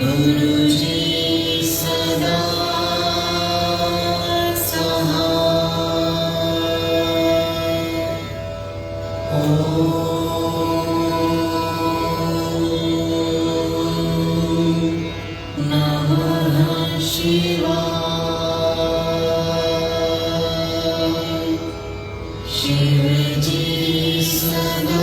गुरुजी सदा नमः शिवाय। शिवजी सदा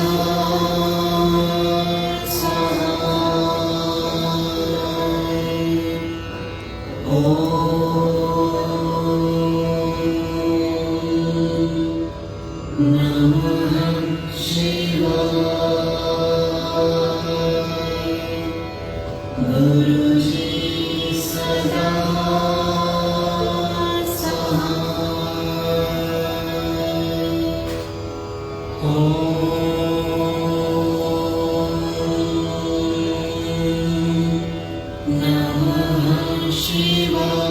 नमः शिवाय। गुरुजी सदा नमः शिवाय।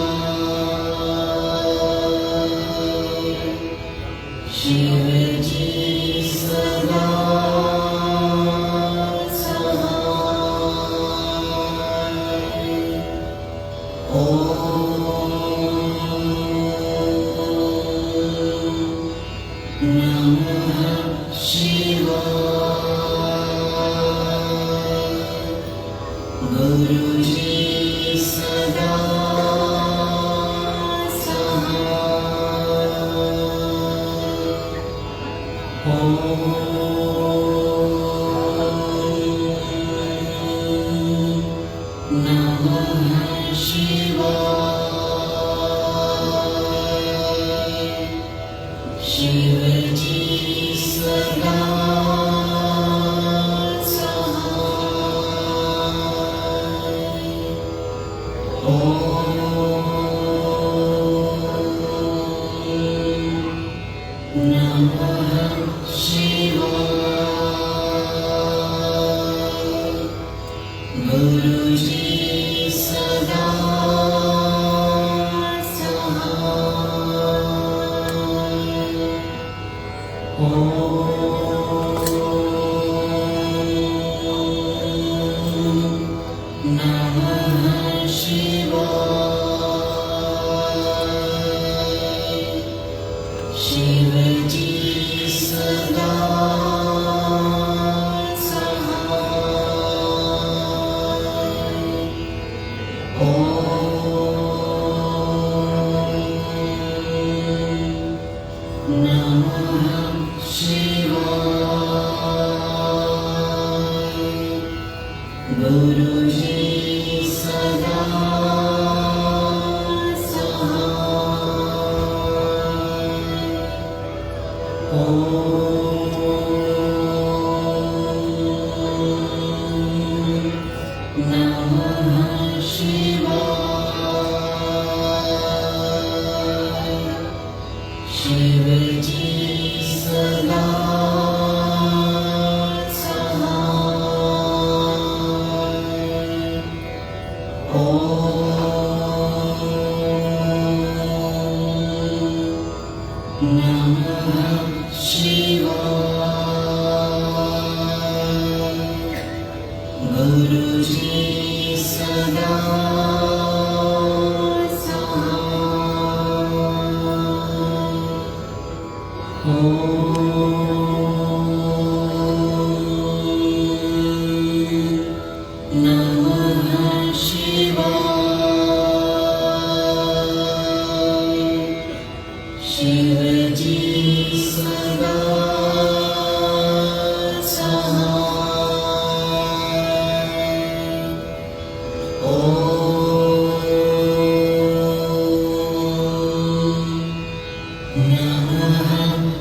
शिवजी सदा नमः शिवाय। गुरुजी सदा नमः शिवाय। शिवजी सदा नमः शिवाय। गुरुजी सदा नमः शिवाय। शिवजी सदा नमः शिवाय। गुरुजी सदा नमः शिवाय। शिवजी सदा नमः शिवाय। गुरुजी सदा नमः शिवाय। शिवजी सदा नमः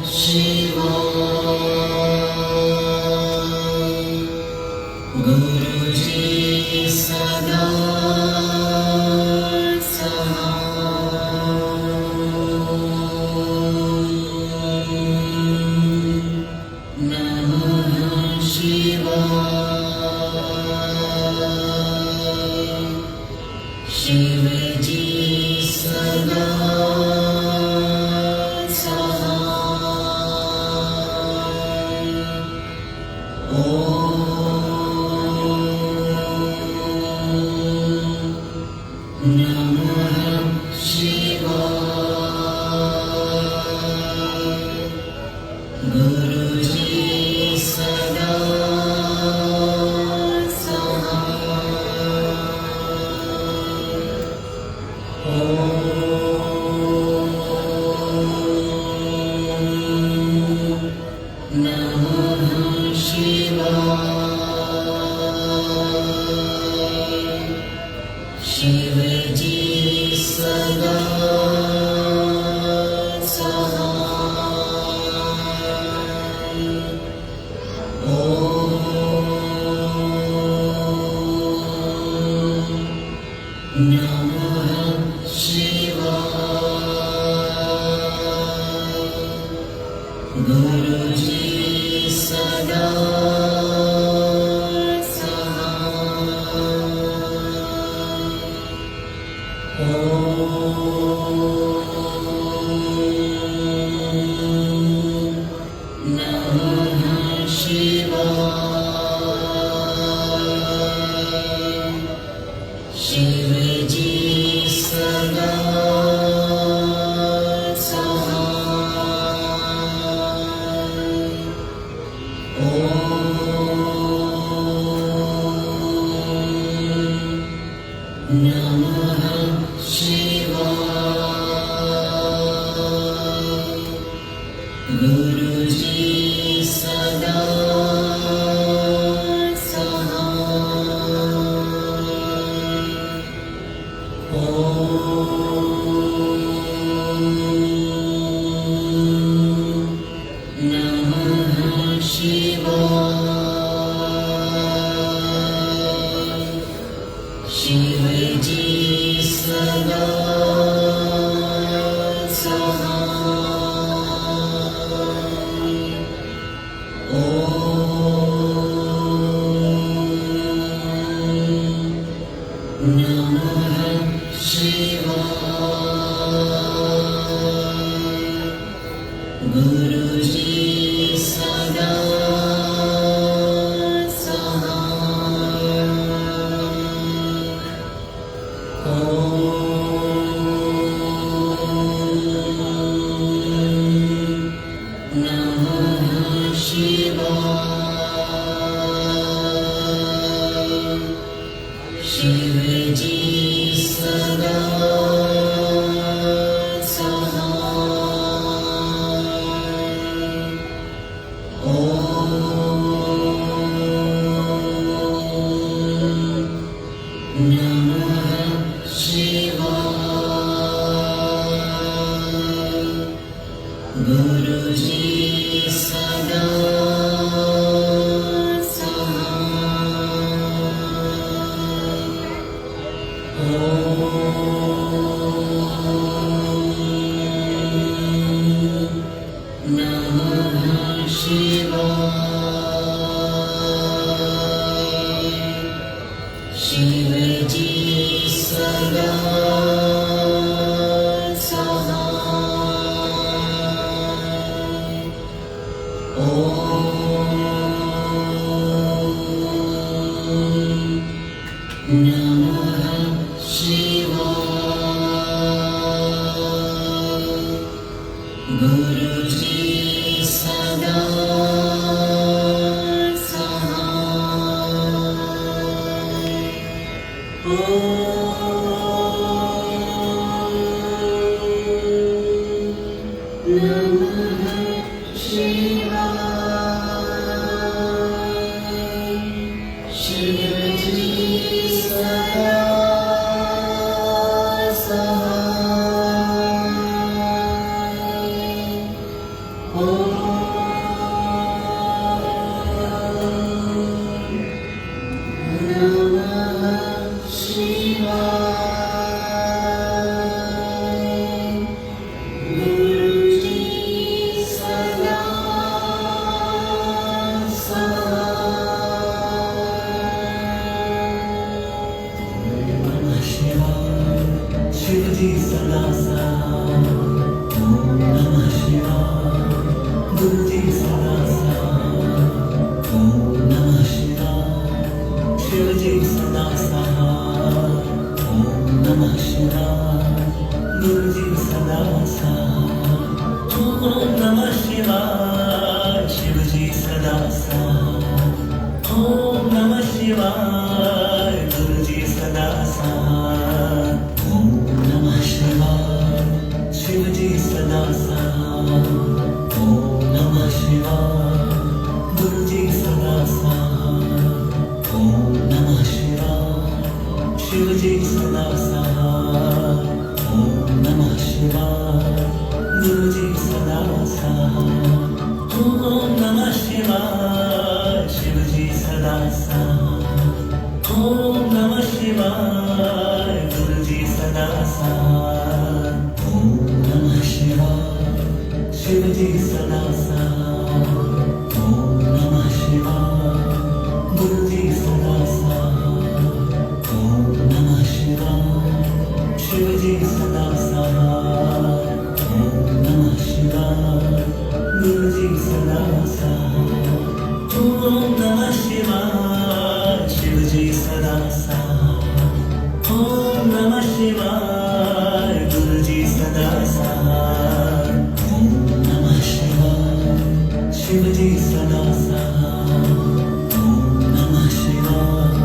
शिवाय। गुरुजी सदा नमः शिवाय। शिवजी सदा सहाय। नमः शिवाय गुरुजी सदा शिवजी सदा नमः शिवाय गुरुजी सदा शिवजी सदा नमः शिवाय गुरुजी सदा नमः शिवाय शिवजी सदा नमः शिवाय गुरुजी सदा नमः शिवाय शिवजी सदा शिवजी सदा साथ ओम नमः शिवाय गुरुजी सदा साथ ओम नमः शिवाय शिवजी सदा साथ ओम नमः शिवाय गुरुजी सदा साथ ओम नमः शिवाय शिवजी सदा साथ ओम नमः शिवाय गुरुजी सदा साथ शिवजी सदा साथ ओम नमः शिवाय गुरुजी सदा साथ ओम नमः शिवाय शिवजी सदा साथ ओम नमः शिवाय गुरुजी सदा साथ ओम नमः शिवाय शिवजी सदा साथ ओम नमः शिवाय गुरुजी सदा साथ ओम नमः शिवाय शिवजी सदा साथ ओम नमः शिवाय गुरुजी सदा साथ ओम नमः शिवाय शिवजी सदा साथ ओम नमः शिवाय गुरुजी सदा साथ ओम नमः शिवाय शिवजी सदा साथ ओम नमः शिवाय गुरुजी सदा साथ ओम नमः शिवाय शिवजी सदा साथ ओम नमः शिवाय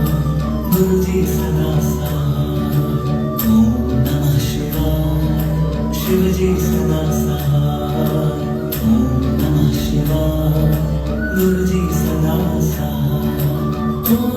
गुरुजी सदा साथ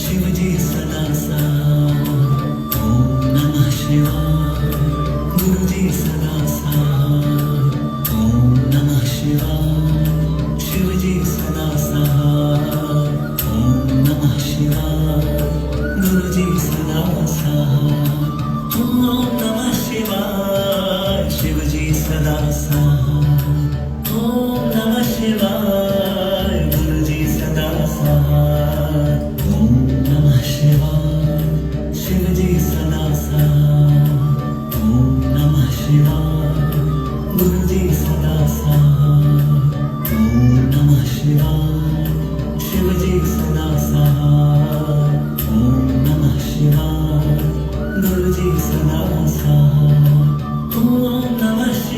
शिवजी सदा साथ ओम नमः शिवाय गुरुजी सदा साथ ओम नमः शिवाय शिवजी सदा साथ ओम नमः शिवाय गुरुजी सदा साथ ओम नमः शिवाय शिवजी सदा साथ ओम नमः शिवाय गुरुजी सदा साथ ओम नमः शिवाय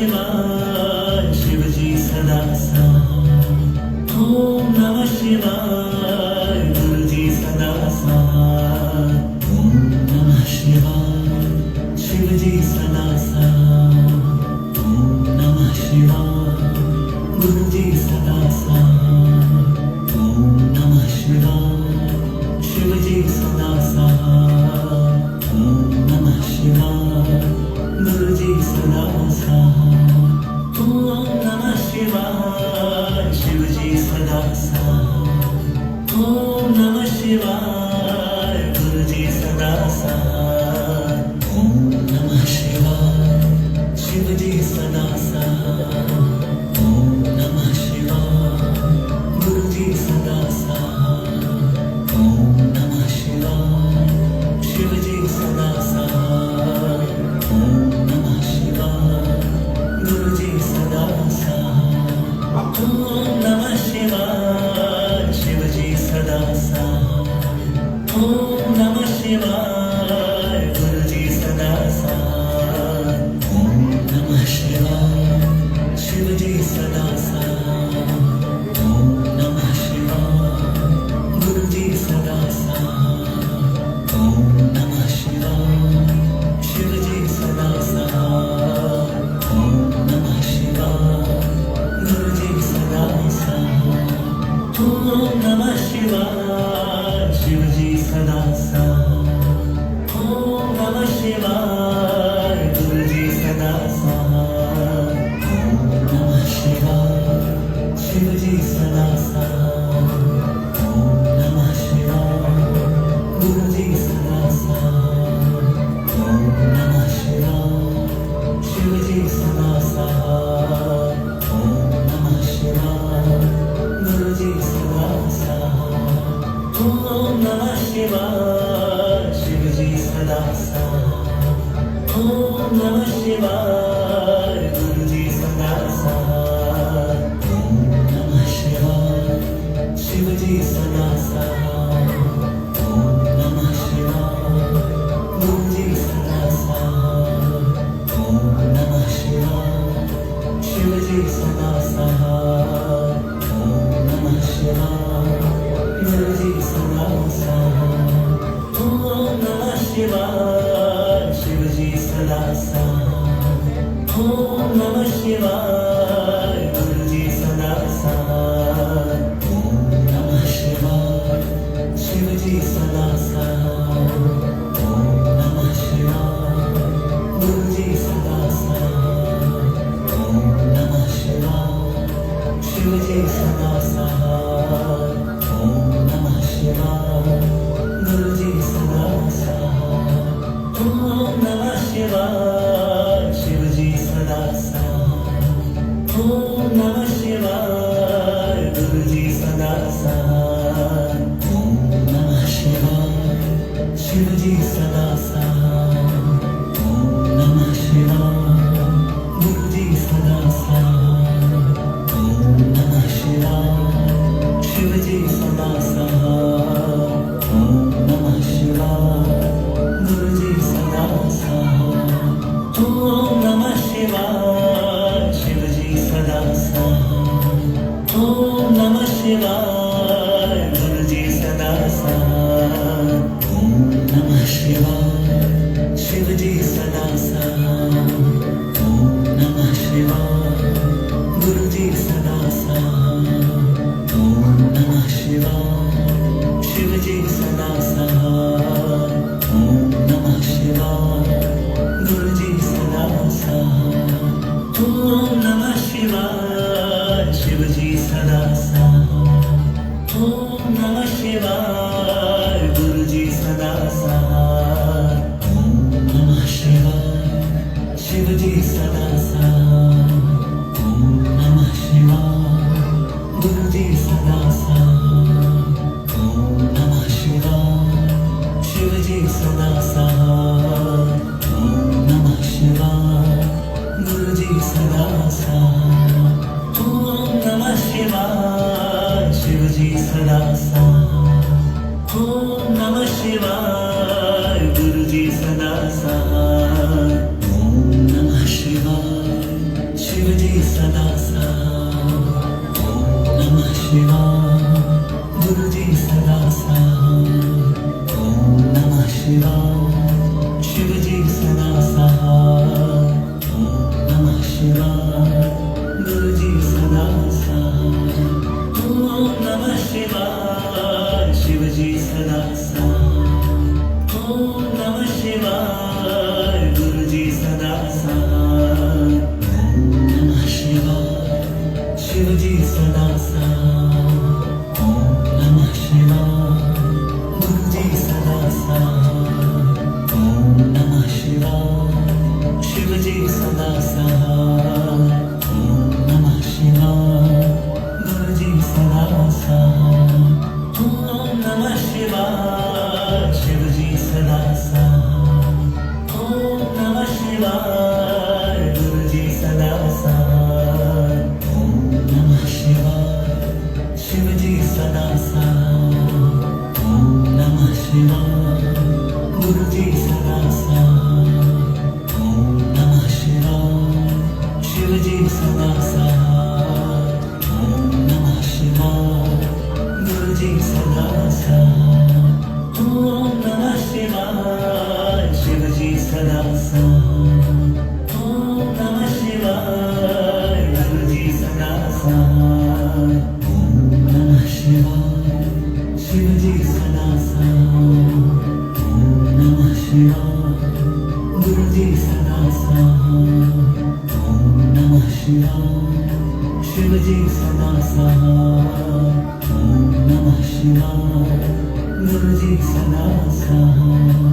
शिवाय शिवजी सदा साथ। ओम नमः शिवाय गुरुजी सदा साथ। ओम नमः शिवाय शिवजी सदा साथ। ओम नमः शिवाय गुरुजी सदा साथ। ओम नमः शिवाय शिवजी सदा साथ। ओम नमः शिवाय गुरुजी सदा साथ। ओम नमः शिवाय शिवजी सदा साथ। ओम नमः शिवाय गुरुजी सदा साथ। ओम नमः शिवाय शिवजी सदा साथ। ओम नमः शिवाय गुरुजी सदा साथ। ओम नमः शिवाय शिवजी सदा साथ। ओम नमः शिवाय गुरुजी सदा साथ। ओम नमः शिवाय शिवजी सदा साथ। ओम नमः शिवाय गुरुजी सदा साथ। ओम नमः शिवाय शिवजी सदा साथ। ओम नमः शिवाय गुरुजी सदा साथ। ओम नमः शिवाय शिवजी सदा साथ। ओम नमः शिवाय गुरुजी सदा साथ। ओम नमः शिवाय शिवजी सदा साथ। ओम नमः शिवाय गुरुजी सदा साथ। ओम नमः शिवाय शिवजी सदा साथ। ओम नमः शिवाय गुरुजी सदा साथ। ओम नमः शिवाय शिवजी सदा साथ। ओम नमः शिवाय गुरुजी सदा साथ। ओम नमः शिवाय शिवजी सदा साथ। ओम नमः शिवाय गुरुजी सदा साथ। ओम नमः शिवाय शिवजी सदा साथ। ओम नमः शिवाय गुरुजी सदा साथ। ओम नमः शिवाय शिवजी सदा साथ। ओम नमः शिवाय गुरुजी सदा साथ। ओम नमः शिवाय शिवजी सदा साथ। ओम नमः शिवाय गुरुजी सदा साथ। ओम नमः शिवाय शिवजी सदा साथ। ओम नमः शिवाय गुरुजी सदा साथ। ओम नमः शिवाय शिवजी सदा साथ। ओम नमः शिवाय गुरुजी सदा साथ। ओम नमः शिवाय शिवजी सदा साथ। ओम नमः शिवाय गुरुजी सदा साथ। ओम नमः शिवाय शिवजी सदा साथ। ओम नमः शिवाय गुरुजी सदा साथ। ओम नमः शिवाय शिवजी सदा साथ। ओम नमः शिवाय गुरुजी सदा साथ। ओम नमः शिवाय शिवजी सदा साथ। ओम नमः शिवाय गुरुजी सदा साथ। ओम नमः शिवाय शिवजी सदा साथ। ओम नमः शिवाय गुरुजी सदा साथ। ओम नमः शिवाय शिवजी सदा साथ। ओम नमः शिवाय गुरुजी सदा साथ। ओम नमः शिवाय शिवजी सदा साथ। ओम नमः शिवाय गुरुजी सदा साथ। ओम नमः शिवाय शिवजी सदा साथ। ओम नमः शिवाय गुरुजी सदा साथ। ओम नमः शिवाय शिवजी सदा साथ। ओम नमः शिवाय गुरुजी सदा साथ। ओम नमः शिवाय शिवजी सदा साथ। ओम नमः शिवाय गुरुजी सदा साथ। ओम नमः शिवाय शिवाय गुरुजी सदा साथ ओम नमः शिवाय शिवजी सदा साथ ओम नमः शिवाय गुरुजी सदा साथ ओम नमः शिवाय शिवजी सदा साथ ओम नमः शिवाय गुरुजी सदा साथ ओम नमः शिवाय शिवजी सदा साथ ओम नमः शिवाय गुरुजी सदा साथ ओम नमः शिवाय शिवजी सदा साथ ओम नमः शिवाय गुरुजी सदा साथ ओम नमः शिवाय शिवजी सदा साथ ओम नमः शिवाय गुरुजी सदा साथ ओम नमः शिवाय शिवजी सदा साथ ओम नमः शिवाय गुरुजी सदा साथ ओम नमः शिवाय शिवजी सदा साथ ओम नमः शिवाय गुरुजी सदा साथ ओम नमः शिवाय शिवजी सदा साथ ओम नमः शिवाय गुरुजी सदा साथ ओम नमः शिवाय शिवजी सदा साथ ओम नमः शिवाय गुरुजी सदा साथ ओम नमः शिवाय शिवजी सदा साथ ओम नमः शिवाय गुरुजी सदा साथ